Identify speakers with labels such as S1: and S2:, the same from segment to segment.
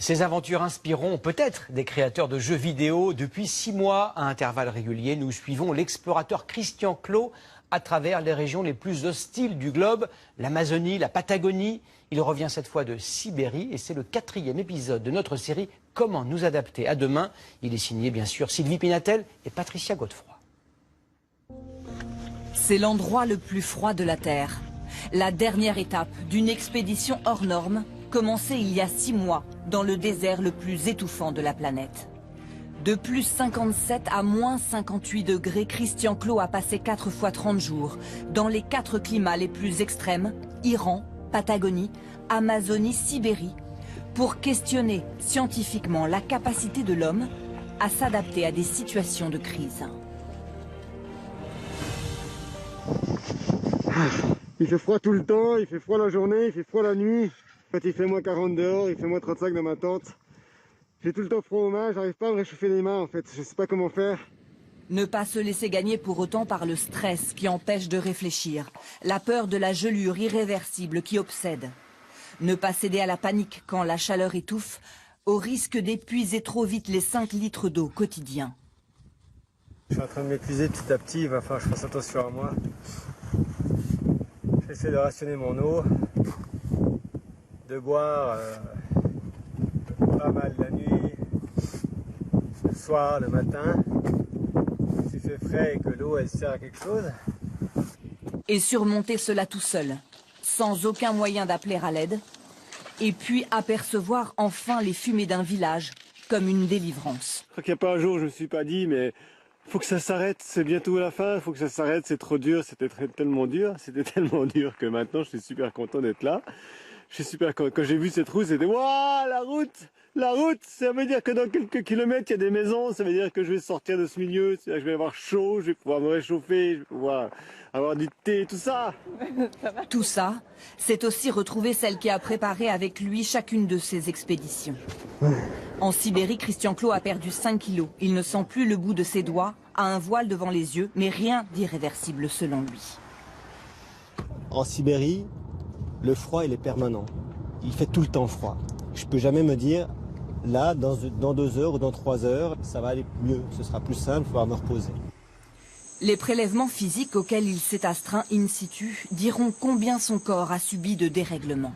S1: Ces aventures inspireront peut-être des créateurs de jeux vidéo. Depuis 6 mois, à intervalles réguliers, nous suivons l'explorateur Christian Clot à travers les régions les plus hostiles du globe, l'Amazonie, la Patagonie. Il revient cette fois de Sibérie et c'est le 4e épisode de notre série Comment nous adapter à demain. Il est signé bien sûr Sylvie Pinatel et Patricia Godefroy.
S2: C'est l'endroit le plus froid de la Terre. La dernière étape d'une expédition hors norme, commencée il y a 6 mois dans le désert le plus étouffant de la planète. De plus 57 à moins 58 degrés, Christian Clot a passé 4 fois 30 jours dans les 4 climats les plus extrêmes, Iran, Patagonie, Amazonie, Sibérie, pour questionner scientifiquement la capacité de l'homme à s'adapter à des situations de crise.
S3: Il fait froid tout le temps, il fait froid la journée, il fait froid la nuit. Quand il fait moins 40 dehors, il fait moins 35 dans ma tente. J'ai tout le temps froid aux mains, j'arrive pas à me réchauffer les mains en fait, je sais pas comment faire.
S2: Ne pas se laisser gagner pour autant par le stress qui empêche de réfléchir, la peur de la gelure irréversible qui obsède. Ne pas céder à la panique quand la chaleur étouffe, au risque d'épuiser trop vite les 5 litres d'eau quotidiens.
S3: Je suis en train de m'épuiser petit à petit, il va falloir que je fasse attention à moi. J'essaie de rationner mon eau, de boire pas mal la nuit, le soir, le matin. S'il fait frais et que l'eau elle sert à quelque chose.
S2: Et surmonter cela tout seul, sans aucun moyen d'appeler à l'aide, et puis apercevoir enfin les fumées d'un village comme une délivrance.
S3: Je crois qu'il n'y a pas un jour où je me suis pas dit mais faut que ça s'arrête, c'est bientôt la fin, faut que ça s'arrête, c'est trop dur, c'était tellement dur que maintenant je suis super content d'être là. Je suis super content. Quand j'ai vu cette route, c'était waouh, la route, ça veut dire que dans quelques kilomètres il y a des maisons, ça veut dire que je vais sortir de ce milieu, je vais avoir chaud, je vais pouvoir me réchauffer, je vais pouvoir avoir du thé, tout ça.
S2: Tout ça, c'est aussi retrouver celle qui a préparé avec lui chacune de ses expéditions. En Sibérie, Christian Clot a perdu 5 kilos. Il ne sent plus le bout de ses doigts, a un voile devant les yeux, mais rien d'irréversible selon lui.
S4: En Sibérie, le froid il est permanent. Il fait tout le temps froid. Je peux jamais me dire, là, dans 2 heures ou dans 3 heures, ça va aller mieux. Ce sera plus simple, pouvoir me reposer.
S2: Les prélèvements physiques auxquels il s'est astreint in situ diront combien son corps a subi de dérèglements.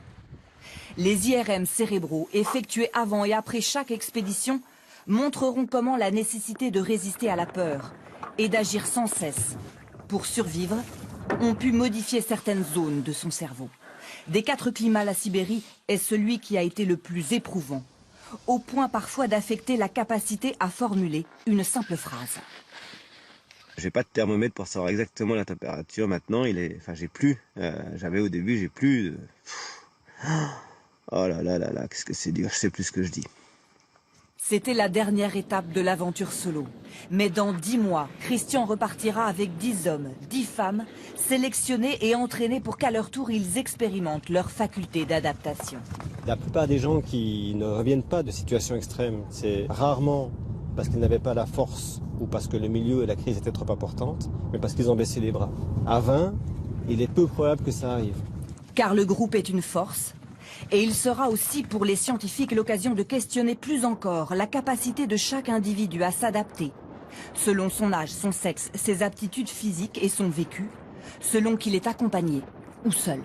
S2: Les IRM cérébraux effectués avant et après chaque expédition montreront comment la nécessité de résister à la peur et d'agir sans cesse pour survivre ont pu modifier certaines zones de son cerveau. Des 4 climats, la Sibérie est celui qui a été le plus éprouvant, au point parfois d'affecter la capacité à formuler une simple phrase.
S4: J'ai pas de thermomètre pour savoir exactement la température maintenant. J'ai plus. J'avais au début, j'ai plus. Oh là là là là, qu'est-ce que c'est dur. Je sais plus ce que je dis.
S2: C'était la dernière étape de l'aventure solo. Mais dans 10 mois, Christian repartira avec 10 hommes, 10 femmes, sélectionnés et entraînés pour qu'à leur tour, ils expérimentent leur faculté d'adaptation.
S4: La plupart des gens qui ne reviennent pas de situations extrêmes, c'est rarement parce qu'ils n'avaient pas la force ou parce que le milieu et la crise étaient trop importantes, mais parce qu'ils ont baissé les bras. À 20, il est peu probable que ça arrive.
S2: Car le groupe est une force. Et il sera aussi pour les scientifiques l'occasion de questionner plus encore la capacité de chaque individu à s'adapter, selon son âge, son sexe, ses aptitudes physiques et son vécu, selon qu'il est accompagné ou seul.